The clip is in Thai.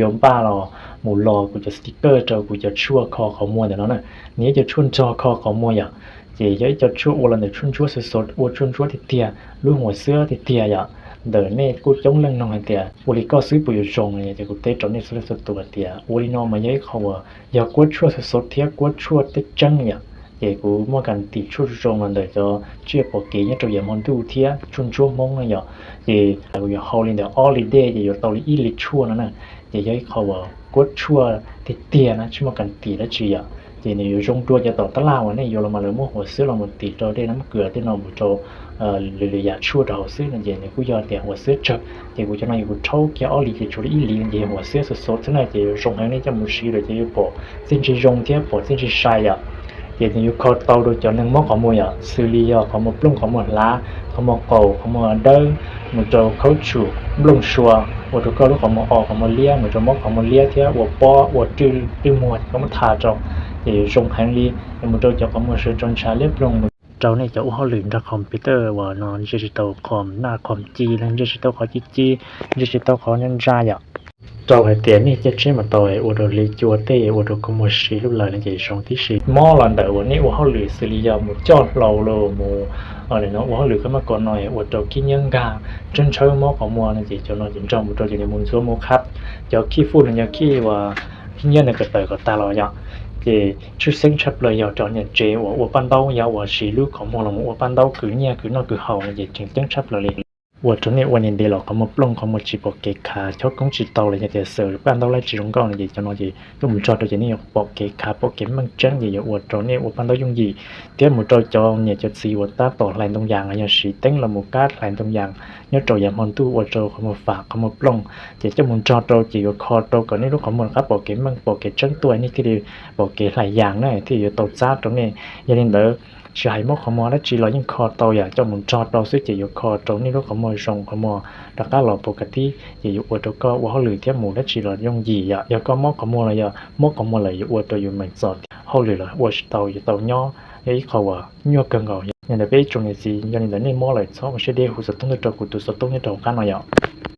ยมป้ารอหมูรอกูจะสติ๊กเกอร์เจอกูจะชั่วคอเขามัวแต่นั้นน่ะนี้จะชุนจอคอเขามัวอย่างเจ๊จะชั่วโอลันเดชุนชั่วสดๆโอชุนชั่วเตี้ยๆลูกหัวเสื้อเตี้ยๆอย่างเดินเนี่ยกูจ้องเรื่องน้องเตี้ยโอลิก็ซื้อปุ๋ยชงเนี่ยจะกูเตะจนเนี่ยสุดๆตัวเตี้ยโอลิน้องมาเยอะเขาว่าอยากกูชั่วสดๆเตี้ยกูชั่วเตี้ยจังอย่างเจ๊กูมั่วกันติดชั่วชงมันเดี๋ยวจะเชื่อปกติเนี่ยตัวอย่างมันดูเตี้ยชุนชั่วมงเนี่ยเจ๊กูอยากฮอลิเดอร์ออลิเดย์เจ๊อยากตอลิอีลิชั่วนั่นน่ะเจ๊ย้ายเขาว่ากูชั่วเตี้ยนะชั่วกันตีแล้วเจี๋ยเจ๊เนี่ยอยู่ตรงตัวจะต่อตลาดวันนี้อยู่เรามาเลยมั่วหัวซื้อเราหมดตีตัวได้น้ำเกลือที่เราหมดตัวเลยอยากชั่วเราซื้อนั่นเจ๊เนี่ยกูยอดแต่หัวซื้อเจาะเจ๊กูจะนั่งอยู่เท่าแก่ออลิเจ๊ช่วยอีลิเจ๊หัวซื้อสดๆที่ไหนเจ๊ส่งให้นี่จะมุชีเลยเจ๊อยู่ปอสิ่งที่ยงเทียบปอสิ่งที่ใช่อ่ะเจ๊เนี่ยอยู่คอเตาโดยจอนึงมั่วของมวยอ่ะซื้อลีอ่ะของมั่วปลุ้งของมั่วล้าของมั่วเก่าของมั่วเดิมมั่วโจเขาชูปลุ้งชัววัวทุกคนรู้ของมั่วออกของมั่วเลี้ยมั่วโจมั่วของมั่วเลี้ยเทียวัวป้อวัวจื้อมั่วของมั่วทาจงเจ๊ส่งให้ลีมั่วโจจะของมั่วซื้อจนชาเรียบลงเจ้าเนี่ยจะอู้เขาลืมจากคอมพิวเตอร์ว่านอนดิจิตอลคอมหน้าคอมจีแล้วดิจิตอลคอจีดิจิตอลคอนั่นจ้าอย่างเจ้าไอ้เตี้ยนี่จะใช้มาต่อยอุดรลิจัวเต้อุดรคอมมชีรูปเลยนั่นจะช่องที่สี่มอลันเดอร์วันนี้ว่าเขาลืมสิริยามุจอดเราโลมูอะไรเนาะว่าเขาลืมขึ้นมาก่อนหน่อยว่าเจ้ากินยังกาจนเช้ามอของมัวนั่นจะเจ้านอนจิ๋มจอมมุจอจะในมุนซัวมุครับเจ้าขี้ฟูนั่นจะขี้ว่าขี้เงี้ยนั่นก็เตยก็ตาลอยอย่างเจชื่อเซ็งชับเลย要找你เจ我搬到要我是路ของ我了我搬到คือเนี่ยคือนั่นคือเฮาเนี่ยจริงจังชับเลย我昨天วันนี้เดี๋ยวเราเขามาปล้องเขามาจีบเกขาชอบของจีเตาเลยเนี่ยเสือบ้านเตาไล่จีรงก้อนเนี่ยจะนอนจีก็มุจอตัวจะนี่บอกเกขาบอกเกมันจังเนี่ย我昨天我搬到用意เดี๋ยวมุจอจอเนี่ยจะสี我ตาต่อแรงตรงยางเนี่ยสีเต็งละมุก้าแรงตรงยางเนี่ยจอยางมันตู้我จอเขามาฝากเขามาปล้องจะมุจอตัวจีก็คอตัวก่อนนี่ลูกของมันครับบอกเกมันบอกเกจังตัวนี่ที่ดีบอกเกหลายอย่างเนี่ยที่อยู่ตัวจ้าตรงนี้ยันเดอใช้หม้อขโมยแล้วจีเรายังคอโตอยากจะหมุนจอดเราซื้อจะอยู่คอตรงนี้รถขโมยส่งขโมยแล้วก็เราปกติจะอยู่อวดตัวก็ว่าเขาหรือเทียบหมูแล้วจีเราย่องยีอ่ะแล้วก็หม้อขโมยอะไรอ่ะหม้อขโมยอะไรอยู่อวดตัวอยู่เหมือนจอดเขาหรือละอวดเตาอยู่เตาย่อยัยเขาว่าย่อเกินเขาอย่างเดียวไปตรงนี้สิอย่างนี้เดี๋ยวนี้หม้ออะไรชอบไม่ใช่เดี๋ยวหุ่นสตุ้งจะจอดหุ่นตัวสตุ้งจะจอดกันหน่อยอ่ะ